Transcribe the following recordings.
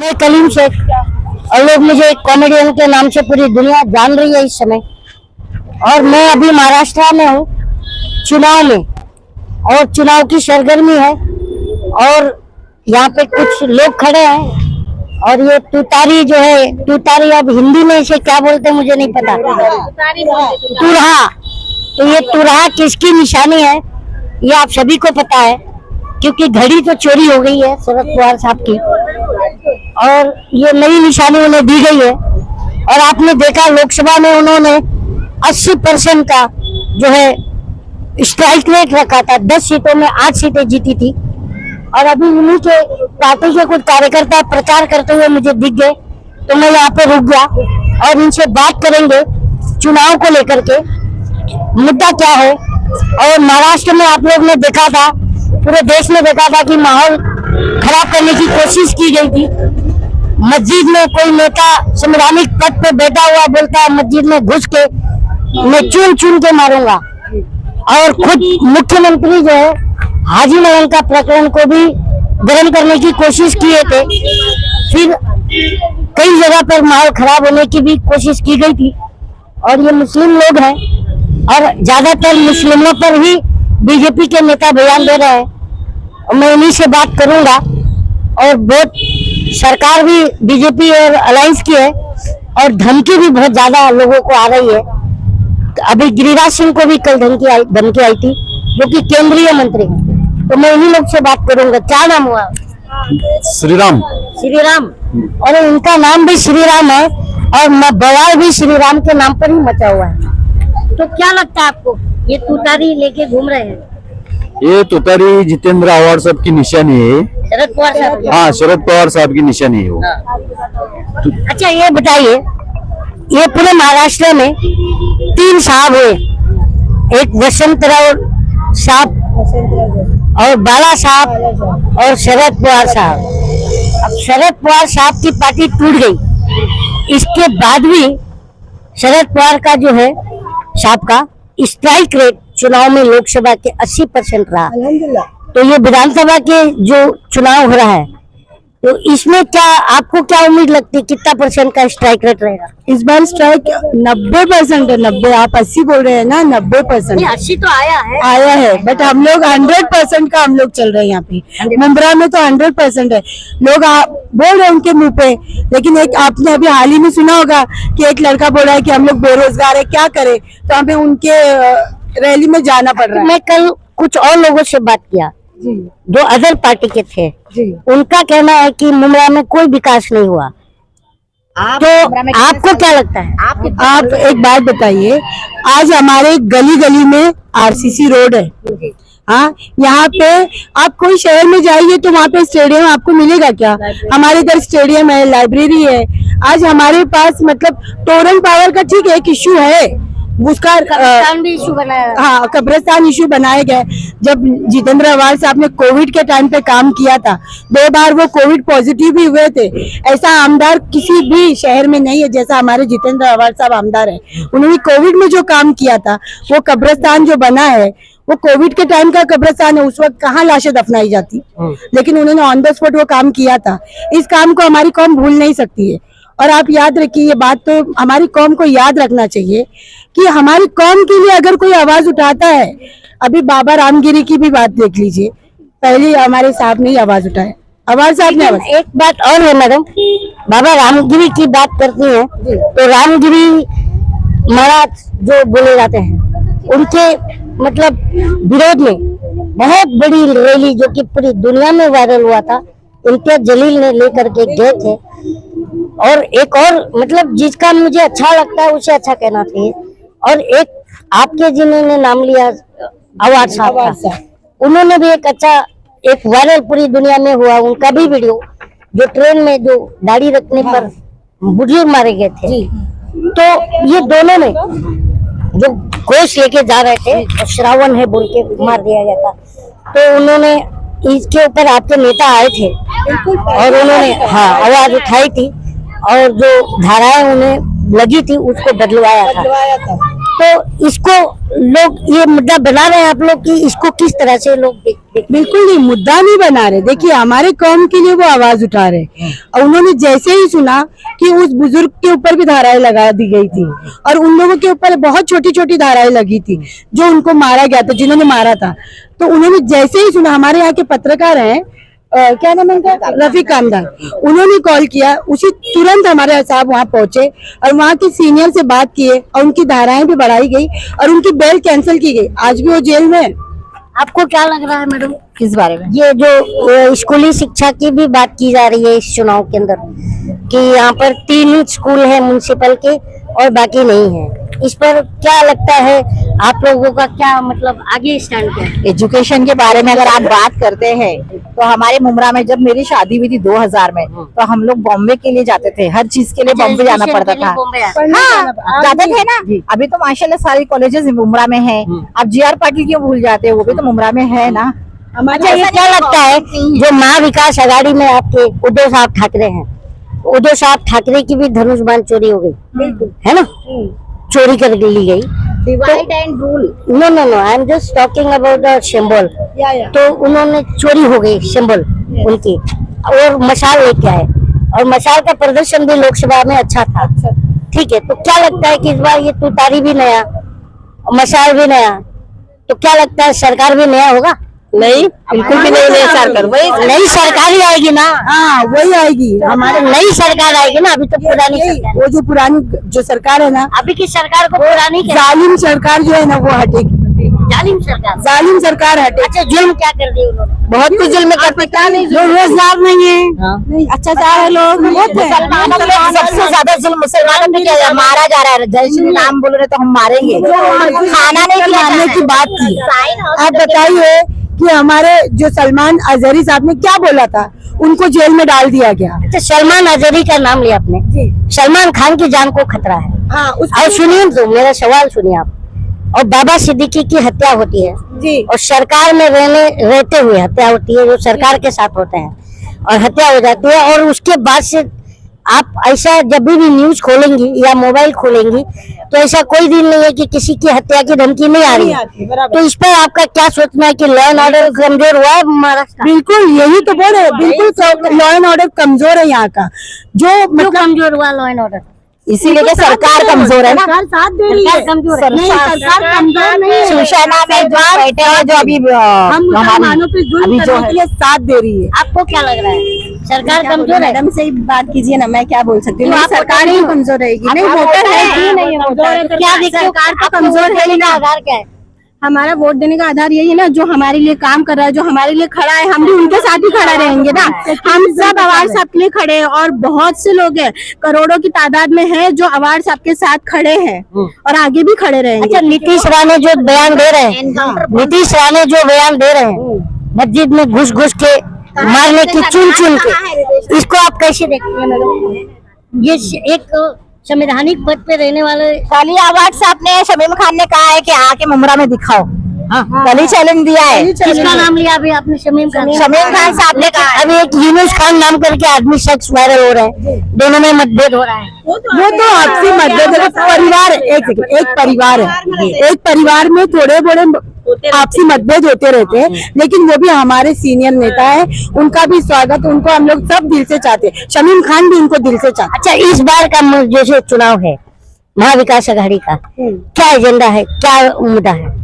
मैं कलीम शेख और लोग मुझे कॉमेडियन के नाम से पूरी दुनिया जान रही है इस समय। और मैं अभी महाराष्ट्र में हूँ चुनाव में, और चुनाव की सरगर्मी है और यहाँ पे कुछ लोग खड़े हैं और ये तुतारी जो है, तुतारी अब हिंदी में इसे क्या बोलते हैं मुझे नहीं पता, तुरहा। तो ये तुरहा किसकी निशानी है ये आप सभी को पता है, क्योंकि घड़ी तो चोरी हो गई है शरद पवार साहब की और ये नई निशानी उन्हें दी गई है। और आपने देखा लोकसभा में उन्होंने 80% का जो है स्ट्राइक रेट रखा था, 10 सीटों में 8 सीटें जीती थी। और अभी उन्हीं के पार्टी के कुछ कार्यकर्ता प्रचार करते हुए मुझे दिख गए, तो मैं यहाँ पे रुक गया और इनसे बात करेंगे चुनाव को लेकर के मुद्दा क्या है। और महाराष्ट्र में आप लोग ने देखा था, पूरे देश में देखा था कि माहौल खराब करने की कोशिश की गई थी। मस्जिद में कोई नेता संवैधानिक पद पे बैठा हुआ बोलता है मस्जिद में घुस के मैं चुन चुन के मारूंगा, और खुद मुख्यमंत्री जो है हाजी नगन का प्रकरण को भी ग्रहण करने की कोशिश किए थे। फिर कई जगह पर माहौल खराब होने की भी कोशिश की गई थी। और ये मुस्लिम लोग हैं और ज्यादातर मुस्लिमों पर ही बीजेपी के नेता बयान दे रहे हैं, और मैं इन्हीं से बात करूंगा। और बहुत सरकार भी बीजेपी और अलायंस की है और धमकी भी बहुत ज्यादा लोगों को आ रही है। अभी गिरिराज सिंह को भी कल धमकी आई थी, जो कि केंद्रीय मंत्री हैं। तो मैं इन्हीं लोग से बात करूंगा। क्या नाम हुआ? श्रीराम। श्रीराम। और इनका नाम भी श्रीराम है और बवाल भी श्रीराम के नाम पर ही मचा हुआ है। तो क्या लगता है आपको, ये तुतारी लेके घूम रहे हैं? ये तुतारी जितेंद्र आव्हाड साहब की निशानी है। शरद पवार साहब? हाँ, शरद पवार साहब की निशानी है वो। अच्छा ये बताइए, ये पूरे महाराष्ट्र में 3 साहब हुए, एक वसंतराव साहब और बाला साहब और शरद पवार साहब। अब शरद पवार साहब की पार्टी टूट गई, इसके बाद भी शरद पवार का जो है साहब का स्ट्राइक रेट चुनाव में लोकसभा के 80% रहा। तो ये विधानसभा के जो चुनाव हो रहा है, तो इसमें क्या आपको क्या उम्मीद लगती है, कितना % का स्ट्राइक रेट रहेगा? इस बार स्ट्राइक 90% है। 90, आप 80 बोल रहे हैं ना? 90%। 80 तो आया है, बट हम लोग 100% का हम लोग चल रहे हैं यहाँ पे। मुंब्रा में तो 100% है। लोग बोल रहे हैं उनके मुंह पे, लेकिन एक आपने अभी हाल ही में सुना होगा कि एक लड़का बोल रहा है कि हम लोग बेरोजगार है, क्या करे, तो हमें उनके रैली में जाना पड़ रहा है। मैं कल कुछ और लोगों से बात किया जो अदर पार्टी के थे, उनका कहना है कि मुंब्रा में कोई विकास नहीं हुआ। तो आपको क्या लगता है? आप एक बात बताइए, आज हमारे गली गली में आरसीसी रोड है। हाँ, यहाँ पे आप कोई शहर में जाइए तो वहाँ पे स्टेडियम आपको मिलेगा क्या? हमारे इधर स्टेडियम है, लाइब्रेरी है। आज हमारे पास मतलब टोरंट पावर का ठीक है एक इश्यू है, उसका कब्रिस्तान भी इशू बनाया। हाँ, कब्रिस्तान इशू बनाए गए। जब जितेंद्र आव्हाड साहब ने कोविड के टाइम पे काम किया था, 2 बार वो कोविड पॉजिटिव भी हुए थे। ऐसा आमदार किसी भी शहर में नहीं है जैसा हमारे जितेंद्र आव्हाड साहब आमदार है। उन्होंने कोविड में जो काम किया था, वो कब्रिस्तान जो बना है वो कोविड के टाइम का कब्रिस्तान है। उस वक्त कहाँ लाशें दफनाई जाती, लेकिन उन्होंने ऑन द स्पॉट वो काम किया था। इस काम को हमारी कौम भूल नहीं सकती है। और आप याद रखिए, ये बात तो हमारी कौम को याद रखना चाहिए कि हमारी कौम के लिए अगर कोई आवाज उठाता है, अभी बाबा रामगिरी की भी बात देख लीजिए, पहले हमारे साहब ने ही आवाज उठाया, आवाज साहब ने आवाज। एक बात और है मैडम, बाबा रामगिरी की बात करती हैं तो रामगिरी महाराज जो बोले जाते हैं, उनके मतलब विरोध में बहुत बड़ी रैली जो कि पूरी दुनिया में वायरल हुआ था, इम्तियाज जलील ने लेकर के गए थे। और एक और मतलब जिसका मुझे अच्छा लगता है उसे अच्छा कहना चाहिए। और एक आपके जिन्होंने नाम लिया आव्हाड साहब का, उन्होंने भी एक अच्छा एक वायरल पूरी दुनिया में हुआ उनका भी वीडियो, जो ट्रेन में जो दाढ़ी रखने पर बुजुर्ग मारे गए थे। तो ये दोनों में जो घोष लेके जा रहे थे और श्रावण है बोल के मार दिया गया था, तो उन्होंने इसके ऊपर आपके नेता आए थे और उन्होंने आवाज उठाई थी और जो धाराएं उन्हें लगी थी उसको बदलवाया था। तो इसको लोग ये मुद्दा बना रहे हैं आप लोग कि इसको किस तरह से लोग बिल्कुल नहीं, मुद्दा नहीं बना रहे। देखिए हमारे कौम के लिए वो आवाज उठा रहे, और उन्होंने जैसे ही सुना कि उस बुजुर्ग के ऊपर भी धाराएं लगा दी गई थी, और उन लोगों के ऊपर बहुत छोटी छोटी धाराएं लगी थी जो उनको मारा गया था, जिन्होंने मारा था, तो उन्होंने जैसे ही सुना, हमारे यहाँ के पत्रकार हैं क्या नाम है उनका, रफीक कामदार, उन्होंने कॉल किया, उसी तुरंत हमारे साहब वहाँ पहुंचे और वहाँ के सीनियर से बात किए, और उनकी धाराएं भी बढ़ाई गई और उनकी बेल कैंसिल की गई। आज भी वो जेल में है। आपको क्या लग रहा है मैडम, किस बारे में? ये जो स्कूली शिक्षा की भी बात की जा रही है इस चुनाव के अंदर कि यहाँ पर 3 स्कूल है म्युनिसिपल के और बाकी नहीं है, इस पर क्या लगता है आप लोगों का, क्या मतलब आगे स्टैंड क्या है? एजुकेशन के बारे में अगर आप बात करते हैं तो हमारे मुमरा में जब मेरी शादी हुई थी 2000 में, तो हम लोग बॉम्बे के लिए जाते थे, हर चीज के लिए बॉम्बे जाना पड़ता था। हाँ, जाते थे ना। अभी तो माशाल्लाह सारी कॉलेजेस मुमरा में है। अब GR पाटिल क्यों भूल जाते हैं, वो भी तो मुमरा में है ना। अच्छा, ये क्या लगता है जो महाविकास आघाड़ी में आपके उद्धव साहब ठाकरे हैं, उद्धव साहब ठाकरे की भी धनुष बाण चोरी हो गई है ना, चोरी कर ली गई, divide and rule. No no no, I am just talking about the symbol. तो उन्होंने चोरी हो गई सिंबल उनकी, और मशाल लेके आए, और मशाल का प्रदर्शन भी लोकसभा में अच्छा था। ठीक है, तो क्या लगता है कि इस बार ये तुतारी भी नया, मशाल भी नया, तो क्या लगता है सरकार भी नया होगा? नहीं, बिल्कुल भी नहीं। नई सरकार, वही नई सरकार ही आएगी ना। हाँ वही आएगी, हमारे नई सरकार आएगी ना, अभी तो पुरानी सरकार। वो जो पुरानी जो सरकार है ना, अभी की सरकार को पुरानी क्या, जालिम सरकार जो है ना वो हटेगी, जालिम सरकार, जालिम सरकार हटे। अच्छा, जुल्म क्या कर दिया उन्होंने? बहुत कुछ जुल्म करते, क्या नहीं, जो रोजगार नहीं है, नहीं अत्याचार है, लोग मुसलमानों में सबसे ज्यादा जुल्म मुसलमानों पे किया, मारा जा रहा है। जय श्री राम बोल रहे तो हम मारेंगे, खाना नहीं मारने की बात की। आप बताइए कि हमारे जो सलमान अजहरी साहब ने क्या बोला था, उनको जेल में डाल दिया गया। अच्छा, सलमान अजहरी का नाम लिया आपने, सलमान खान की जान को खतरा है। हाँ, और सुनिए तो मेरा सवाल सुनिए आप, और बाबा सिद्दीकी की हत्या होती है जी, और सरकार में रहते हुए हत्या होती है, जो सरकार के साथ होते हैं, और हत्या हो जाती है, और उसके बाद से आप ऐसा जब भी न्यूज खोलेंगी या मोबाइल खोलेंगी तो ऐसा कोई दिन नहीं है कि किसी की हत्या की धमकी नहीं आ रही है। तो इस पर आपका क्या सोचना है कि लॉ एंड ऑर्डर कमजोर हुआ है महाराष्ट्र? बिल्कुल यही तो बोल रहे हैं, बिल्कुल लॉ एंड ऑर्डर कमजोर है यहाँ का। जो मतलब कमजोर हुआ लॉ एंड ऑर्डर, इसीलिए कि सरकार कमजोर है ना। सरकार साथ दे रही है, कमजोर है। नहीं सरकार कमजोर नहीं है, शिवसेना में जो बैठे हैं, जो अभी हम मुसलमानों पे जुल्म अभी जो करने के लिए साथ दे रही है। आपको क्या लग रहा है सरकार कमजोर है? मैडम से बात कीजिए ना, मैं क्या बोल सकती हूँ, आप सरकार ही कमजोर रहेगी। नहीं वोटर है ही नहीं, क्या सरकार का कमजोर है ना, आधार क्या है? हमारा वोट देने का आधार यही है ना, जो हमारे लिए काम कर रहा है, जो हमारे लिए खड़ा है, हम भी उनके साथ ही खड़ा रहेंगे ना। हम सब अवार्ड साहब के लिए खड़े हैं, और बहुत से लोग हैं, करोड़ों की तादाद में हैं जो अवार्ड साहब के साथ खड़े हैं और आगे भी खड़े रहेंगे। अच्छा, नीतीश राणे जो बयान दे रहे हैं, नीतीश राणे जो बयान दे रहे हैं, मस्जिद में घुस घुस के मारने की, चुन चुन के, इसको आप कैसे देखते हैं मैडम? ये एक संवैधानिक पद पे रहने वाले, कल अवार्ड साहब ने, शमीम खान ने कहा है कि आके मुमरा में दिखाओ। कल ही चैलेंज दिया है। किसका नाम लिया अभी आपने? शमीम खान साहब ने कहा। अभी एक यूनुस खान नाम करके आदमी शख्स वायरल हो रहे हैं, दोनों में मतभेद हो रहा है। वो तो आपसी मतभेद है, परिवार एक परिवार है, एक परिवार में थोड़े बड़े आपसी मतभेद होते रहते हैं, लेकिन वो भी हमारे सीनियर नेता है, उनका भी स्वागत, उनको हम लोग सब दिल से चाहते हैं, शमीम खान भी उनको दिल से चाहते। अच्छा, इस बार का जैसे चुनाव है महाविकास आघाड़ी का, क्या एजेंडा है, क्या मुद्दा है?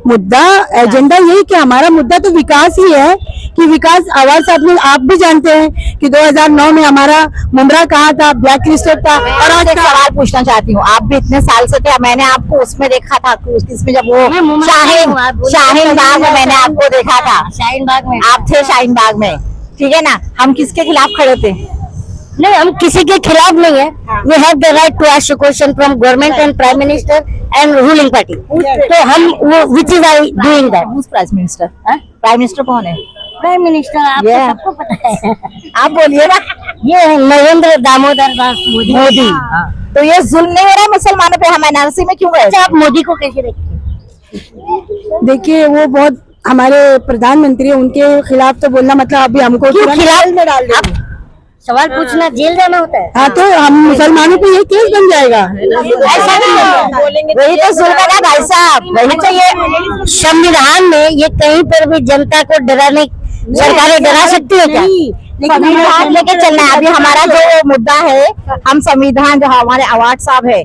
मुद्दा एजेंडा यही कि हमारा मुद्दा तो विकास ही है, कि विकास आवाज साहब ने, आप भी जानते हैं कि 2009 में हमारा मुमरा कहाँ था, ब्लैक लिस्टेड था। और आज एक सवाल पूछना चाहती हूँ, आप भी इतने साल से थे, मैंने आपको उसमें देखा था, इसमें जब वो शाहीन बाग में मैंने आपको देखा था, शाहीन बाग में आप थे, शाहीन बाग में, ठीक है ना। हम किसके खिलाफ खड़े थे? नहीं, हम किसी के खिलाफ नहीं है। We have the right to ask question from government and prime minister and ruling party. तो हम वो which is I doing that. Prime minister, prime minister कौन है? प्राइम मिनिस्टर आपको सबको पता है। आप बोलिए ना। ये है नरेंद्र दामोदर दास मोदी। तो ये जुल्म नहीं हो रहा है मुसलमानों पे? हम एनआरसी में क्यों गए? अच्छा, आप मोदी को कैसे देखते हैं? देखिए, वो बहुत हमारे प्रधानमंत्री, उनके खिलाफ तो बोलना मतलब अभी हमको खिलाफ में डाल दिया। सवाल पूछना जेल जाना होता है। हाँ, तो हम मुसलमानों पे ये केस बन जाएगा। ऐसा नहीं है, वही तो जुल्म है भाई साहब, वही तो ये संविधान में ये कहीं पर भी जनता को डराने, सरकारें डरा सकती है क्या? संविधान लेके चलना है। अभी हमारा जो मुद्दा है, हम संविधान जो हमारे अवार्ड साहब है